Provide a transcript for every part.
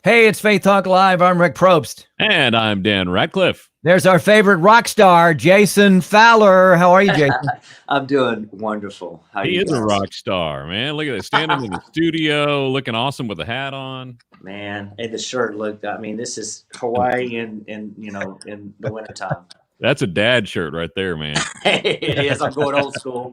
Hey, it's Faith Talk Live. I'm Rick Probst. And I'm Dan Ratcliffe. There's our favorite rock star, Jason Fowler. How are you, Jason? I'm doing wonderful. How He you is guys? a rock star, man. Look at that, standing in the studio, looking awesome with a hat on. Man, and the shirt looked, I mean, this is Hawaii in the wintertime. That's a dad shirt right there, man. It is. I'm going old school.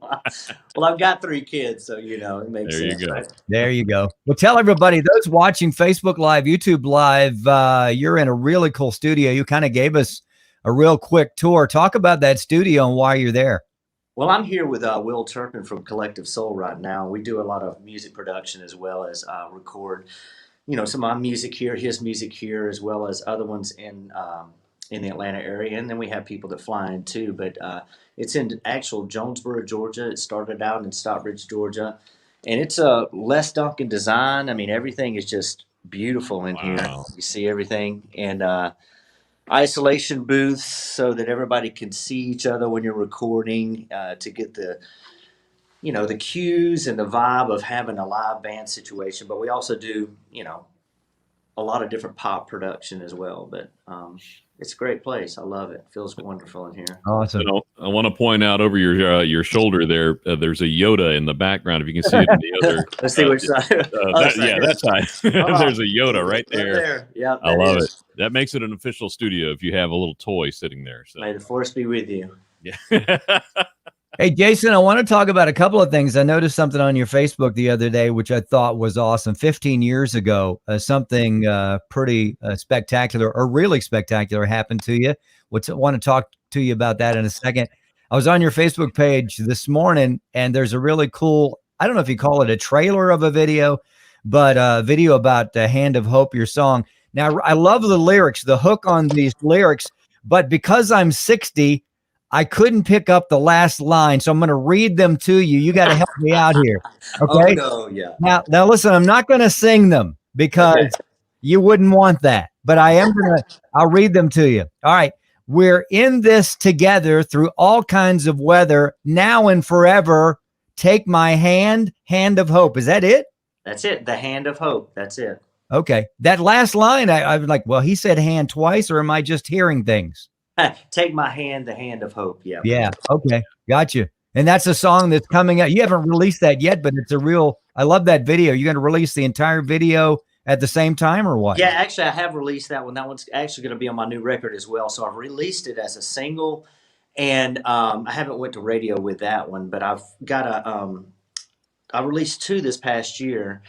Well, I've got 3 kids, so, it makes There you sense. go. Right? There you go. Well, tell everybody, those watching Facebook Live, YouTube Live, you're in a really cool studio. You kind of gave us a real quick tour. Talk about that studio and why you're there. Well, I'm here with Will Turpin from Collective Soul right now. We do a lot of music production as well as record, some of my music here, his music here, as well as other ones in the Atlanta area. And then we have people that fly in too. But it's in actual Jonesboro, Georgia. It started out in Stockbridge, Georgia. And it's a Les Duncan design. I mean, everything is just beautiful in here. You see everything. And isolation booths so that everybody can see each other when you're recording to get the cues and the vibe of having a live band situation. But we also do a lot of different pop production as well. But it's a great place. I love it. Feels wonderful in here. Awesome. I want to point out over your shoulder there, there's a Yoda in the background. If you can see it in the other. Let's see which side. That side. There's a Yoda right there. Yeah, I love it. That makes it an official studio if you have a little toy sitting there. So. May the force be with you. Yeah. Hey, Jason, I want to talk about a couple of things. I noticed something on your Facebook the other day, which I thought was awesome. 15 years ago, something pretty spectacular or really spectacular happened to you. I want to talk to you about that in a second. I was on your Facebook page this morning, and there's a really cool, I don't know if you call it a trailer of a video, but a video about the Hand of Hope, your song. Now, I love the lyrics, the hook on these lyrics, but because I'm 60, I couldn't pick up the last line, so I'm going to read them to you. You got to help me out here. Okay? Oh, no, yeah. Now listen, I'm not going to sing them because you wouldn't want that, but I'll read them to you. All right. We're in this together through all kinds of weather, now and forever. Take my hand, hand of hope. Is that it? That's it. The Hand of Hope. That's it. Okay. That last line, I was like, well, he said hand twice, or am I just hearing things? Take my hand, the Hand of Hope. Yeah. Yeah. Okay. Got you. And that's a song that's coming out. You haven't released that yet, but it's I love that video. You're going to release the entire video at the same time or what? Yeah, actually, I have released that one. That one's actually going to be on my new record as well. So I've released it as a single, and I haven't went to radio with that one, but I've got I released 2 this past year,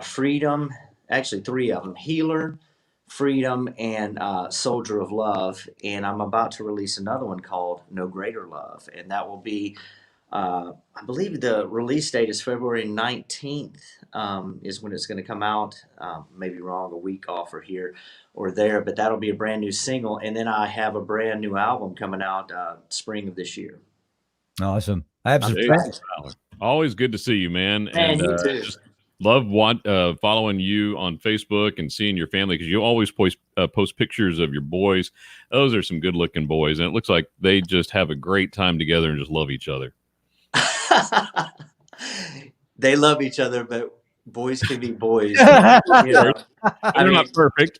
Freedom, actually 3 of them, Healer, Freedom, and Soldier of Love. And I'm about to release another one called No Greater Love. And that will be, I believe the release date is February 19th is when it's going to come out. Maybe wrong, a week off or here or there, but that'll be a brand new single. And then I have a brand new album coming out spring of this year. Awesome. I have some friends. Always good to see you, man. And you too. Love following you on Facebook and seeing your family, because you always post pictures of your boys. Those are some good looking boys, and it looks like they just have a great time together and just love each other. They love each other, but boys can be boys. They're not perfect.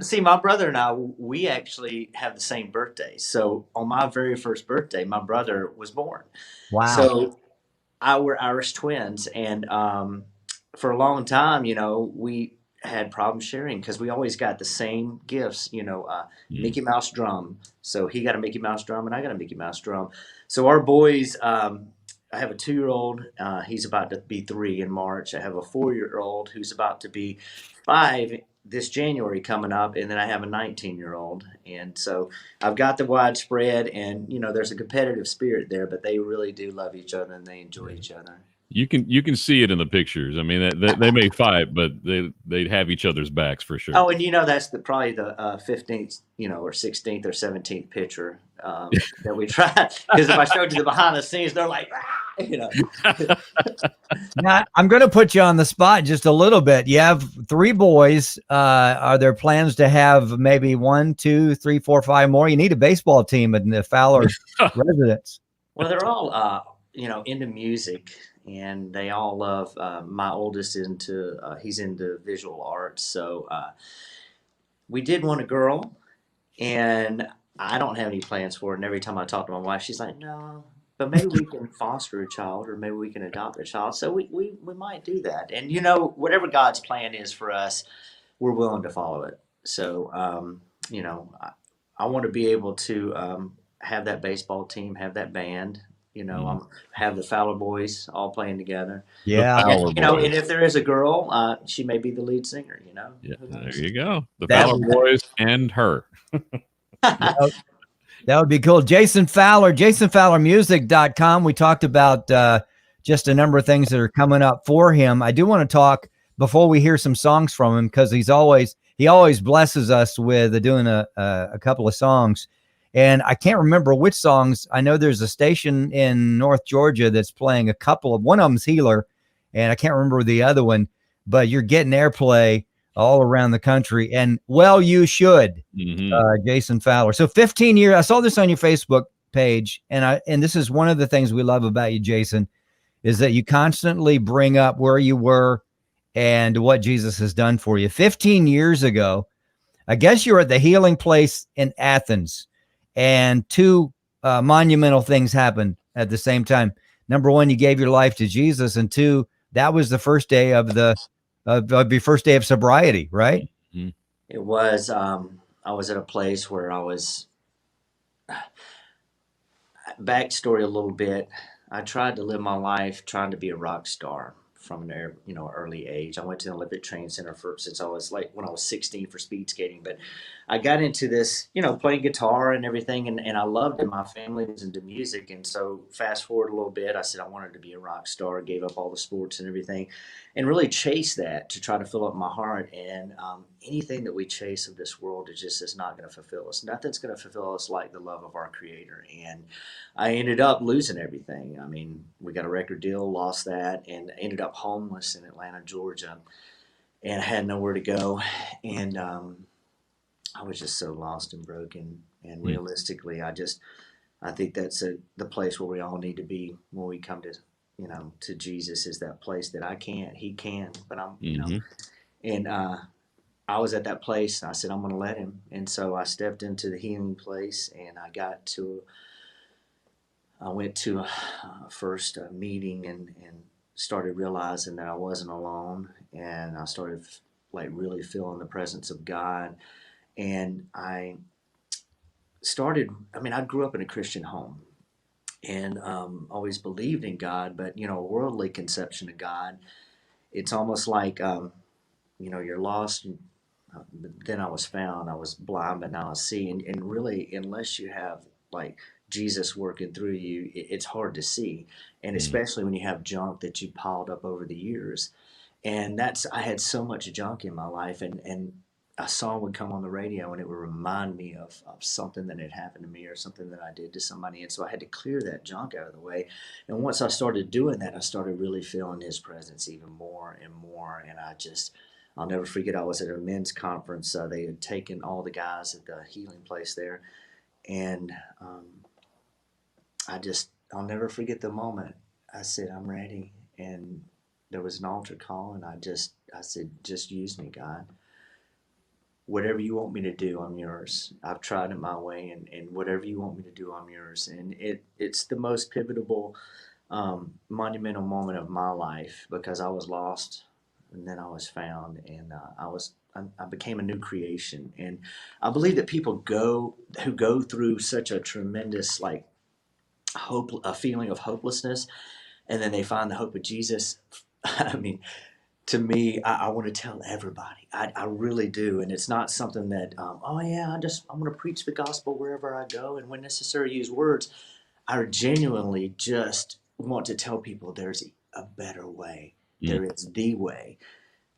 See, my brother and I, we actually have the same birthday. So on my very first birthday, my brother was born. Wow. So we're Irish twins, and for a long time, we had problems sharing because we always got the same gifts, Mickey Mouse drum. So he got a Mickey Mouse drum and I got a Mickey Mouse drum. So our boys, I have a 2-year-old, he's about to be 3 in March. I have a 4-year-old who's about to be 5 this January coming up, and then I have a 19-year-old. And so I've got the widespread, and there's a competitive spirit there, but they really do love each other and they enjoy each other. You can see it in the pictures. I mean, they may fight, but they'd have each other's backs for sure. Oh, and that's probably the 15th, or 16th or 17th picture that we tried. Because if I showed you the behind the scenes, they're like, Now, I'm going to put you on the spot just a little bit. You have 3 boys. Are there plans to have maybe 1, 2, 3, 4, 5 more? You need a baseball team in the Fowler residence. Well, they're all, into music. and they all love. My oldest he's into visual arts, so we did want a girl, and I don't have any plans for it. And every time I talk to my wife, she's like, "No, but maybe we can foster a child, or maybe we can adopt a child." So we might do that. And whatever God's plan is for us, we're willing to follow it. So I want to be able to have that baseball team, have that band. Have the Fowler boys all playing together. The Yeah, And, Fowler and Boys. if there is a girl, she may be the lead singer. Yeah, Who there knows? you go. The that Fowler Boys and her. that that would be cool. Jason Fowler, JasonFowlerMusic.com. We talked about just a number of things that are coming up for him. I do want to talk before we hear some songs from him, because he always blesses us with doing a couple of songs. And I can't remember which songs. I know there's a station in North Georgia that's playing one of them's Healer, and I can't remember the other one, but you're getting airplay all around the country. And well, you should. Jason Fowler. So 15 years. I saw this on your Facebook page, and this is one of the things we love about you, Jason, is that you constantly bring up where you were and what Jesus has done for you. 15 years ago, I guess you were at the Healing Place in Athens, and two monumental things happened at the same time. Number one, you gave your life to Jesus, and two, that was the first day of your first day of sobriety, right? Mm-hmm. It was. I was at a place where I was. Backstory a little bit. I tried to live my life trying to be a rock star from an early age. I went to the Olympic Training Center since I was when I was 16 for speed skating. But I got into this, playing guitar and everything, and I loved it. My family was into music, and so fast forward a little bit, I said I wanted to be a rock star. Gave up all the sports and everything, and really chased that to try to fill up my heart. And anything that we chase of this world is not going to fulfill us. Nothing's going to fulfill us like the love of our Creator. And I ended up losing everything. I mean, we got a record deal, lost that, and ended up homeless in Atlanta, Georgia, and I had nowhere to go. And I was just so lost and broken. And realistically, I think that's the place where we all need to be when we come to Jesus, is that place that I can't, he can, but and I was at that place, and I said, I'm going to let him. And so I stepped into the healing place, and I went to a first meeting and started realizing that I wasn't alone, and I started really feeling the presence of God. And I grew up in a Christian home, and always believed in God, but a worldly conception of God, it's almost like you're lost. But then I was found. I was blind, but now I see. And really, unless you have Jesus working through you, it's hard to see. And especially when you have junk that you piled up over the years. And I had so much junk in my life, and a song would come on the radio and it would remind me of something that had happened to me or something that I did to somebody. And so I had to clear that junk out of the way. And once I started doing that, I started really feeling his presence even more and more. And I'll never forget, I was at a men's conference. They had taken all the guys at the healing place there. And I'll never forget the moment. I said, I'm ready. And there was an altar call, and I said, just use me, God. Whatever you want me to do, I'm yours. I've tried it my way, and whatever you want me to do, I'm yours. And it's the most pivotal, monumental moment of my life, because I was lost, and then I was found, and I became a new creation. And I believe that people who go through such a tremendous a feeling of hopelessness, and then they find the hope of Jesus. I mean, to me, I want to tell everybody. I really do. And it's not something that, oh yeah, I'm going to preach the gospel wherever I go, and when necessary use words. I genuinely just want to tell people there's a better way. There is the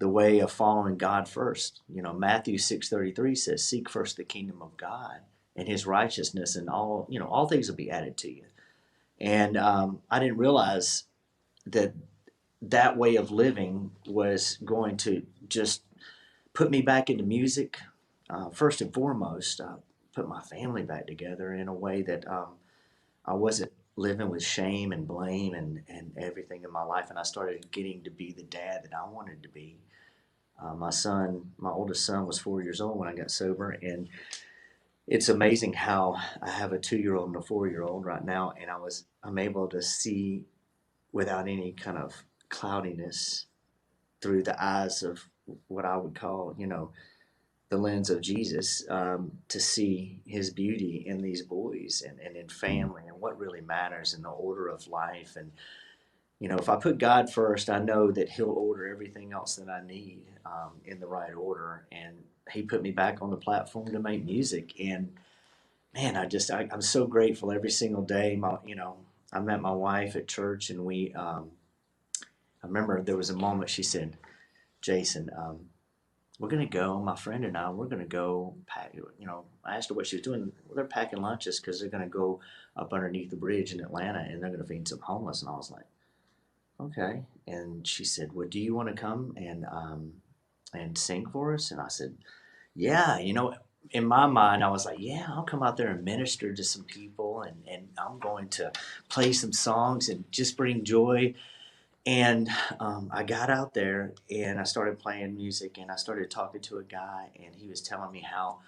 way of following God first. Matthew 6:33 says, seek first the kingdom of God and his righteousness, and all things will be added to you. And I didn't realize that way of living was going to just put me back into music. First and foremost, put my family back together in a way that I wasn't living with shame and blame and everything in my life, and I started getting to be the dad that I wanted to be. My oldest son, was 4 years old when I got sober, and it's amazing how I have a 2-year-old and a 4-year-old right now, and I'm able to see without any kind of cloudiness through the eyes of what I would call, the lens of Jesus, to see his beauty in these boys and in family and what really matters in the order of life. And, if I put God first, I know that he'll order everything else that I need in the right order. And he put me back on the platform to make music. And man, I'm so grateful every single day. I met my wife at church, and I remember there was a moment she said, Jason, we're going to go, my friend and I, we're going to go pack, I asked her what she was doing. Well, they're packing lunches because they're going to go up underneath the bridge in Atlanta and they're going to feed some homeless. And I was like, okay. And she said, well, do you want to come and sing for us? And I said, yeah, in my mind, I was like, yeah, I'll come out there and minister to some people, and I'm going to play some songs and just bring joy. And I got out there and I started playing music, and I started talking to a guy, and he was telling me how,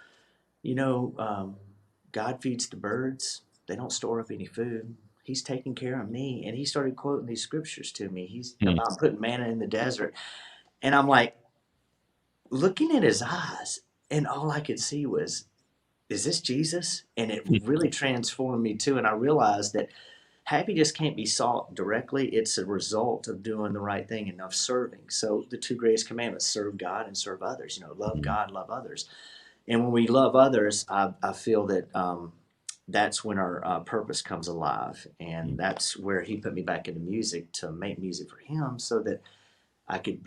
God feeds the birds. They don't store up any food. He's taking care of me. And he started quoting these scriptures to me. He's about putting manna in the desert. And I'm like looking at his eyes, and all I could see was, is this Jesus? And it really transformed me too. And I realized that happiness can't be sought directly. It's a result of doing the right thing and of serving. So the two greatest commandments: serve God and serve others. Love God, love others. And when we love others, I feel that that's when our purpose comes alive. And that's where he put me back into music, to make music for him, so that I could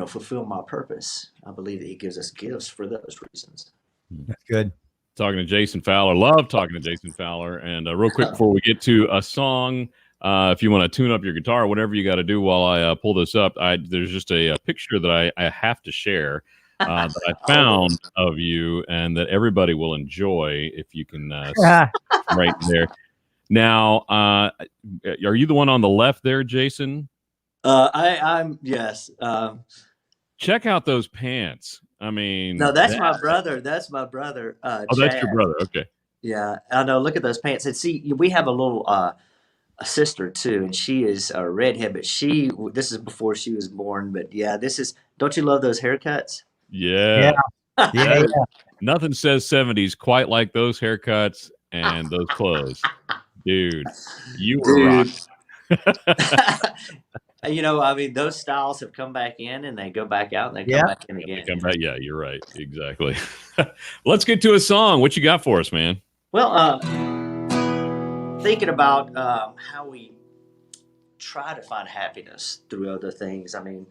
fulfill my purpose. I believe that he gives us gifts for those reasons. That's good. Talking to Jason Fowler. Love talking to Jason Fowler. And real quick before we get to a song, if you want to tune up your guitar, whatever you got to do while I pull this up, there's just a picture that I have to share that I found of you, and that everybody will enjoy if you can right there. Now, are you the one on the left there, Jason? I'm yes. Check out those pants. I mean, No, that's my brother. That's my brother. oh, Chad. that's your brother. Okay. Yeah, I know. Look at those pants. And see, we have a little a sister too, and she is a redhead. But this is before she was born. But yeah, this is. Don't you love those haircuts? Yeah. Yeah. Nothing says 70s quite like those haircuts and those clothes. Dude, you were rock. Those styles have come back in, and they go back out, and they come back in again. Yeah, you're right. Exactly. Let's get to a song. What you got for us, man? Well, thinking about how we try to find happiness through other things. I mean,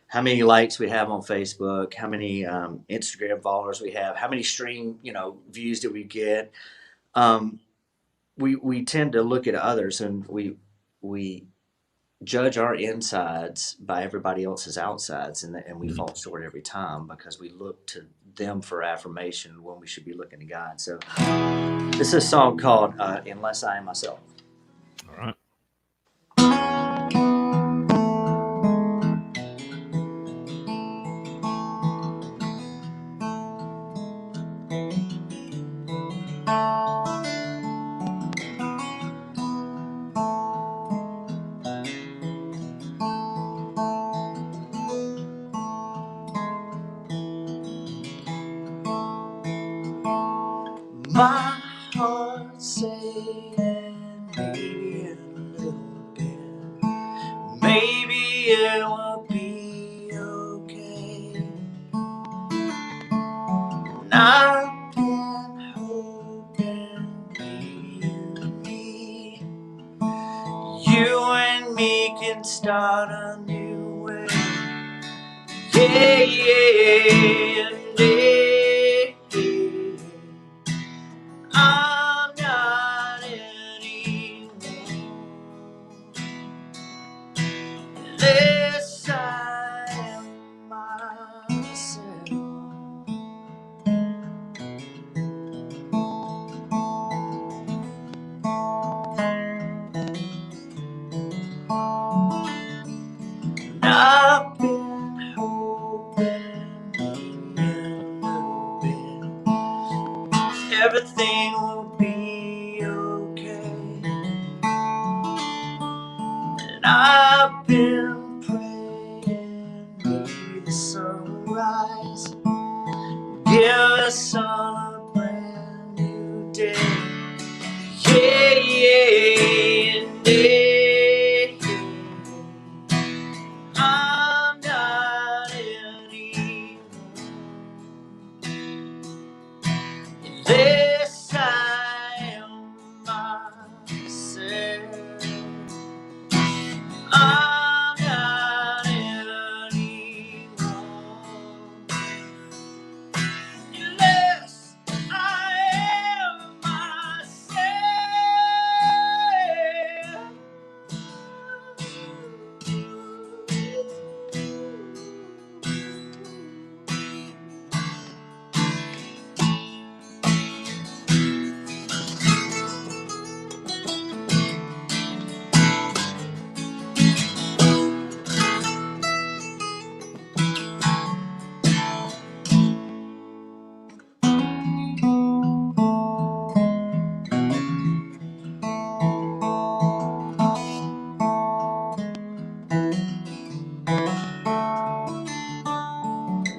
how many likes we have on Facebook, how many Instagram followers we have, how many views do we get. We tend to look at others, and we judge our insides by everybody else's outsides, and we fall short every time because we look to them for affirmation when we should be looking to God. So this is a song called Unless I Am Myself. All right. My heart's saying maybe in a little bit, maybe it will be okay. And I've been hoping maybe you and me can start a new way. Yeah, I'm not anymore unless I am myself. everything will be okay. And I've been praying, maybe the sun will rise, give us all a brand new day. Yeah, yeah, yeah. I'm not anymore unless I am myself. I'm not anymore unless I am myself.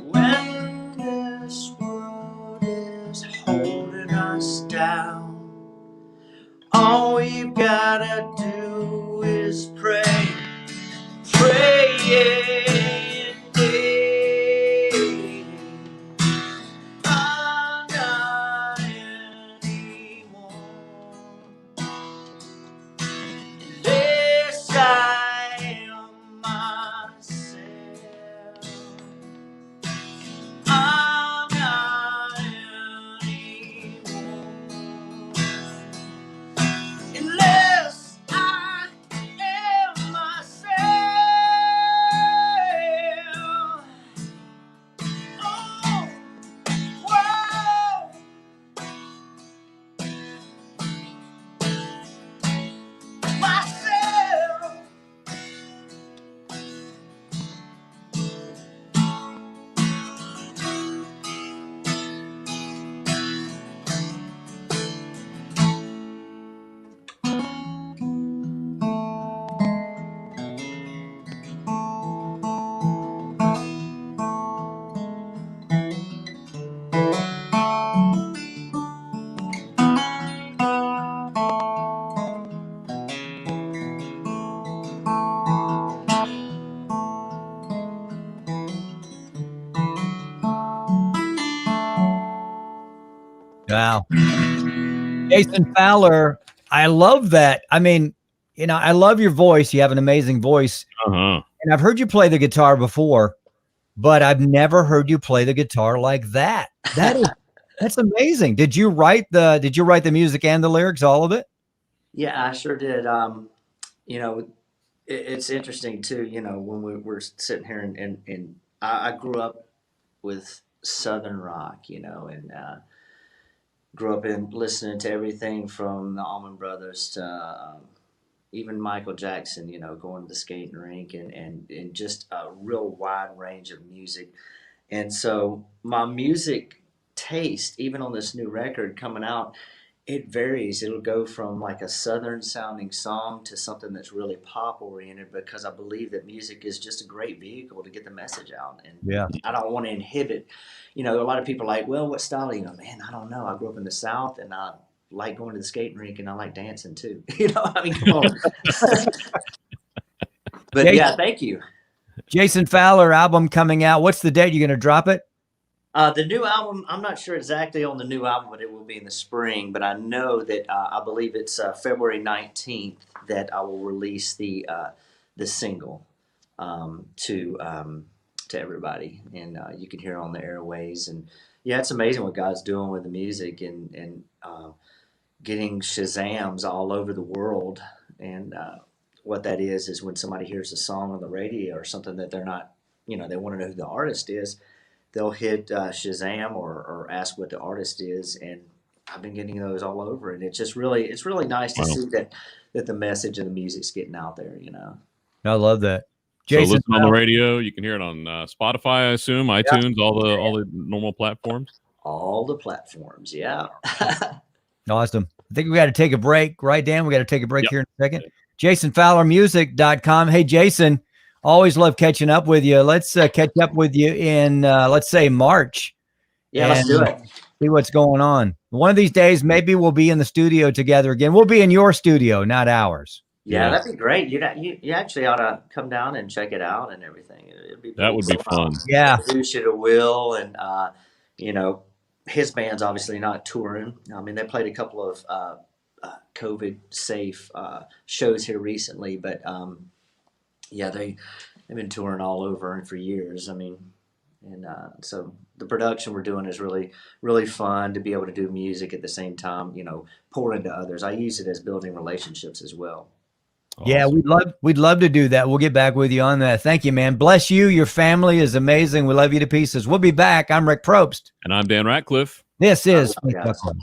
When this world is holding us down, all we've gotta do is pray, pray, yeah, yeah. I'm not anymore unless I am myself. I'm not anymore unless I am myself. Oh, whoa, myself. Wow. Jason Fowler, I love that. I mean, I love your voice. You have an amazing voice. And I've heard you play the guitar before, but I've never heard you play the guitar like that. That's amazing. Did you write the music and the lyrics, all of it? Yeah, I sure did. You know, it's interesting too. You know, when we're sitting here and I grew up with Southern rock. You know, and grew up in listening to everything from the Allman Brothers to even Michael Jackson. You know, going to the skating rink and just a real wide range of music. And so my music taste, even on this new record coming out, it varies. It'll go from like a southern sounding song to something that's really pop oriented because I believe that music is just a great vehicle to get the message out. And Yeah. I don't want to inhibit, you know, a lot of people are like, well, what style are you? Man, I don't know. I grew up in the South and I like going to the skating rink and I like dancing too. You know, I mean, come on. But Jason, yeah, thank you. Jason Fowler album coming out. What's the date? You going to drop it? The new album, I'm not sure exactly on the new album, but it will be in the spring. But I know that I believe it's February 19th that I will release the single to everybody, and you can hear it on the airways. And yeah, it's amazing what God's doing with the music and getting Shazams all over the world. And what that is when somebody hears a song on the radio or something that they're not, you know, they want to know who the artist is. They'll hit Shazam or ask what the artist is, and I've been getting those all over, and it's really nice to see that the message and the music's getting out there. You know, I love that. Jason, so listen on the radio. You can hear it on Spotify, I assume, iTunes, all the normal platforms. All the platforms. Yeah. Awesome. I think we got to take a break, right, Dan? We got to take a break Yep. here in a second. JasonFowlerMusic.com. Hey, Jason, always love catching up with you. Let's catch up with you in, let's say, March. Yeah, let's do it. See what's going on. One of these days, maybe we'll be in the studio together again. We'll be in your studio, not ours. Yeah, Yeah. that'd be great. You actually ought to come down and check it out and everything. It'd be That would be fun. Yeah. Introduce you to Will, and you know, his band's obviously not touring. I mean, they played a couple of COVID safe shows here recently, but yeah, they've been touring all over and for years. I mean, and so the production we're doing is really, really fun to be able to do music at the same time, you know, pour into others. I use it as building relationships as well. Yeah, Awesome. we'd love to do that. We'll get back with you on that. Thank you, man. Bless you. Your family is amazing. We love you to pieces. We'll be back. I'm Rick Probst. And I'm Dan Ratcliffe. This is I love you guys. FaithTalk.